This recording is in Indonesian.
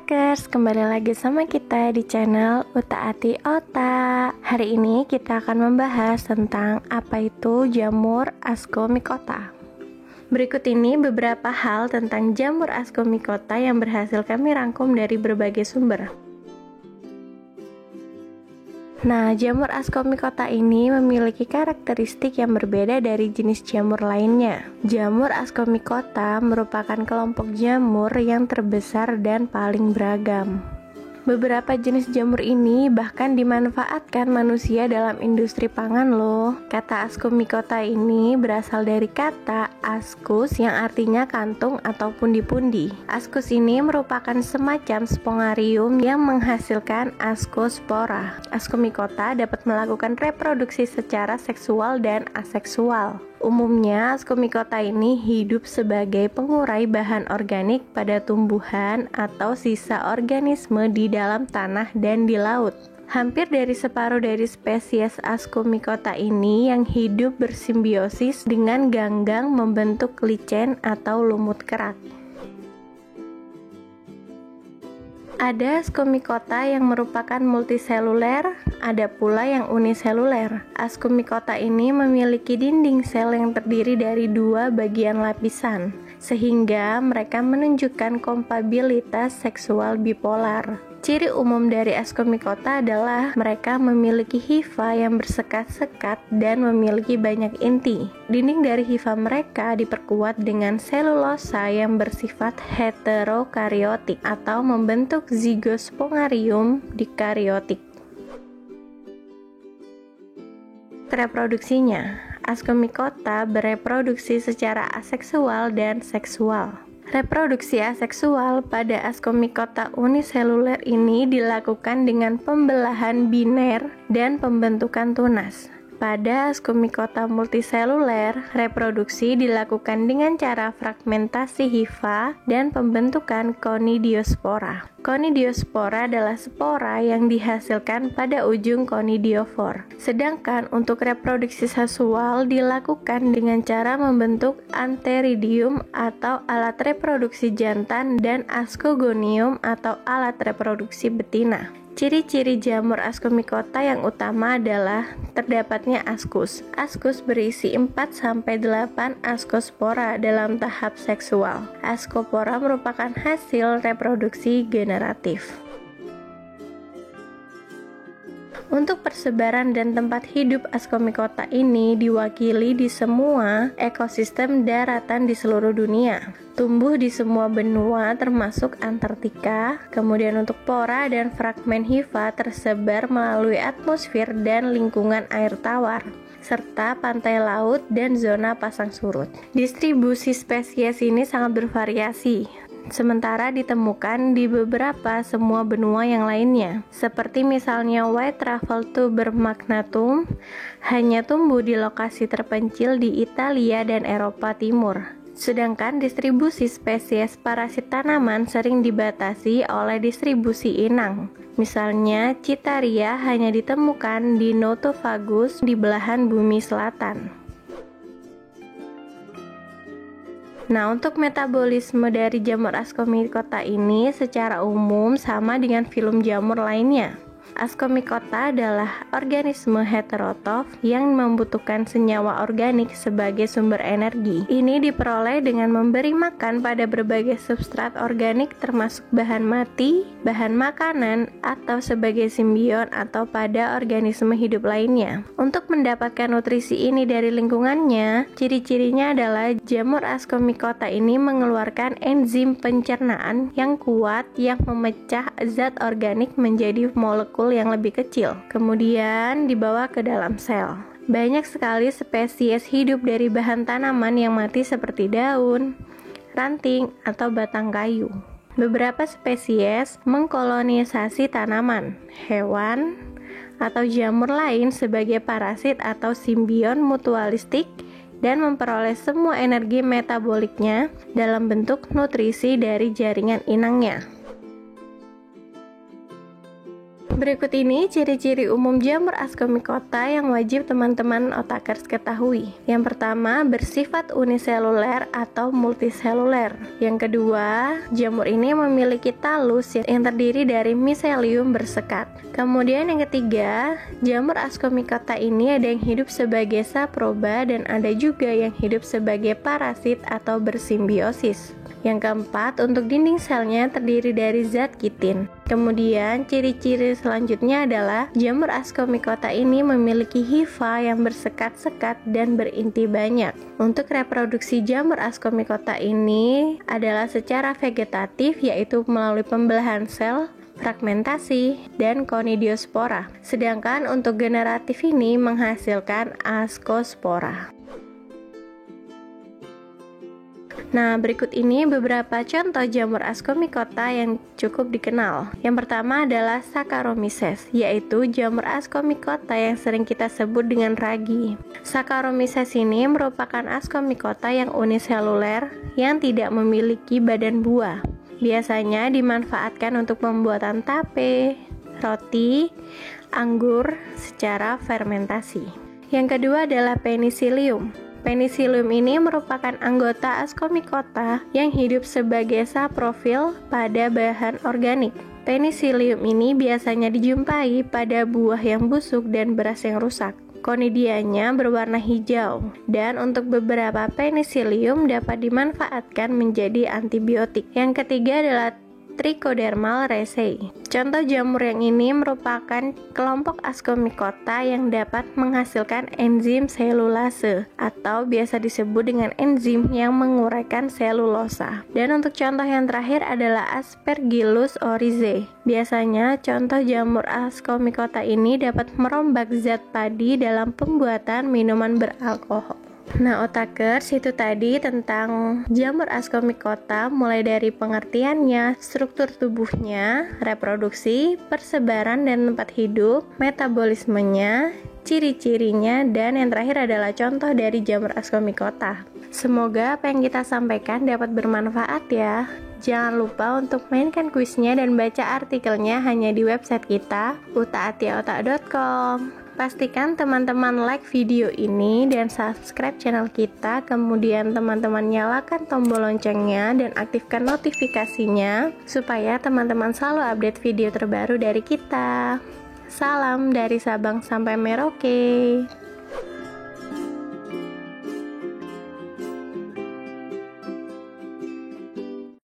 Otakers, kembali lagi sama kita di channel Utaati Otak. Hari ini kita akan membahas tentang apa itu jamur Ascomycota. Berikut ini beberapa hal tentang jamur Ascomycota yang berhasil kami rangkum dari berbagai sumber. Nah, jamur Ascomycota ini memiliki karakteristik yang berbeda dari jenis jamur lainnya. Jamur Ascomycota merupakan kelompok jamur yang terbesar dan paling beragam. Beberapa jenis jamur ini bahkan dimanfaatkan manusia dalam industri pangan loh. Kata Ascomycota ini berasal dari kata ascus yang artinya kantung ataupun dipundi. Ascus ini merupakan semacam spongarium yang menghasilkan ascospora. Ascomycota dapat melakukan reproduksi secara seksual dan aseksual. Umumnya, Ascomycota ini hidup sebagai pengurai bahan organik pada tumbuhan atau sisa organisme di dalam tanah dan di laut. Hampir dari separuh dari spesies Ascomycota ini yang hidup bersimbiosis dengan ganggang membentuk lichen atau lumut kerak. Ada Ascomycota yang merupakan multiseluler, ada pula yang uniseluler. Ascomycota ini memiliki dinding sel yang terdiri dari dua bagian lapisan, sehingga mereka menunjukkan kompatibilitas seksual bipolar. Ciri umum dari Ascomycota adalah mereka memiliki hifa yang bersekat-sekat dan memiliki banyak inti. Dinding dari hifa mereka diperkuat dengan selulosa yang bersifat heterokaryotik atau membentuk zigospongarium dikaryotik. Reproduksinya, Ascomycota bereproduksi secara aseksual dan seksual. Reproduksi aseksual pada Ascomycota uniseluler ini dilakukan dengan pembelahan biner dan pembentukan tunas. Pada Ascomycota multiseluler, reproduksi dilakukan dengan cara fragmentasi hifa dan pembentukan conidiospora. Conidiospora adalah spora yang dihasilkan pada ujung conidiofor. Sedangkan untuk reproduksi seksual dilakukan dengan cara membentuk antheridium atau alat reproduksi jantan dan ascogonium atau alat reproduksi betina. Ciri-ciri jamur Ascomycota yang utama adalah terdapatnya ascus. Ascus berisi 4-8 ascospora dalam tahap seksual. Ascospora merupakan hasil reproduksi generatif. Untuk persebaran dan tempat hidup Ascomycota ini diwakili di semua ekosistem daratan di seluruh dunia. Tumbuh di semua benua termasuk Antartika. Kemudian untuk pora dan fragmen hifa tersebar melalui atmosfer dan lingkungan air tawar, serta pantai laut dan zona pasang surut. Distribusi spesies ini sangat bervariasi, sementara ditemukan di beberapa semua benua yang lainnya, seperti misalnya White Truffle Tuber magnatum hanya tumbuh di lokasi terpencil di Italia dan Eropa Timur. Sedangkan distribusi spesies parasit tanaman sering dibatasi oleh distribusi inang. Misalnya, Citaria hanya ditemukan di Nothofagus di belahan bumi selatan. Nah, untuk metabolisme dari jamur Ascomycota ini secara umum sama dengan filum jamur lainnya. Ascomycota adalah organisme heterotrof yang membutuhkan senyawa organik sebagai sumber energi. Ini diperoleh dengan memberi makan pada berbagai substrat organik termasuk bahan mati, bahan makanan, atau sebagai simbion atau pada organisme hidup lainnya. Untuk mendapatkan nutrisi ini dari lingkungannya, ciri-cirinya adalah jamur Ascomycota ini mengeluarkan enzim pencernaan yang kuat yang memecah zat organik menjadi molekul yang lebih kecil, kemudian dibawa ke dalam sel. Banyak sekali spesies hidup dari bahan tanaman yang mati seperti daun, ranting, atau batang kayu. Beberapa spesies mengkolonisasi tanaman, hewan, atau jamur lain sebagai parasit atau simbion mutualistik dan memperoleh semua energi metaboliknya dalam bentuk nutrisi dari jaringan inangnya. Berikut ini ciri-ciri umum jamur ascomycota yang wajib teman-teman otakers ketahui. Yang pertama, bersifat uniseluler atau multiseluler. Yang kedua, jamur ini memiliki talus yang terdiri dari miselium bersekat. Kemudian yang ketiga, jamur ascomycota ini ada yang hidup sebagai saproba dan ada juga yang hidup sebagai parasit atau bersimbiosis. Yang keempat, untuk dinding selnya terdiri dari zat kitin. Kemudian, ciri-ciri selanjutnya adalah jamur ascomycota ini memiliki hifa yang bersekat-sekat dan berinti banyak. Untuk reproduksi jamur ascomycota ini adalah secara vegetatif, yaitu melalui pembelahan sel, fragmentasi, dan konidiospora. Sedangkan untuk generatif ini menghasilkan ascospora. Nah, berikut ini beberapa contoh jamur ascomycota yang cukup dikenal. Yang pertama adalah Saccharomyces, yaitu jamur ascomycota yang sering kita sebut dengan ragi. Saccharomyces ini merupakan ascomycota yang uniseluler yang tidak memiliki badan buah. Biasanya dimanfaatkan untuk pembuatan tape, roti, anggur secara fermentasi. Yang kedua adalah Penicillium. Penicillium ini merupakan anggota ascomycota yang hidup sebagai saprofil pada bahan organik. Penicillium ini biasanya dijumpai pada buah yang busuk dan beras yang rusak. Konidianya berwarna hijau, dan untuk beberapa Penicillium dapat dimanfaatkan menjadi antibiotik. Yang ketiga adalah Trichoderma raceae. Contoh jamur yang ini merupakan kelompok ascomycota yang dapat menghasilkan enzim selulase atau biasa disebut dengan enzim yang menguraikan selulosa. Dan untuk contoh yang terakhir adalah Aspergillus oryzae. Biasanya contoh jamur ascomycota ini dapat merombak zat padi dalam pembuatan minuman beralkohol. Nah, otakers, itu tadi tentang jamur ascomycota, mulai dari pengertiannya, struktur tubuhnya, reproduksi, persebaran dan tempat hidup, metabolismenya, ciri-cirinya, dan yang terakhir adalah contoh dari jamur ascomycota. Semoga apa yang kita sampaikan dapat bermanfaat ya. Jangan lupa untuk mainkan kuisnya dan baca artikelnya hanya di website kita, utaatiaotak.com. Pastikan teman-teman like video ini dan subscribe channel kita, kemudian teman-teman nyalakan tombol loncengnya dan aktifkan notifikasinya supaya teman-teman selalu update video terbaru dari kita. Salam dari Sabang sampai Merauke.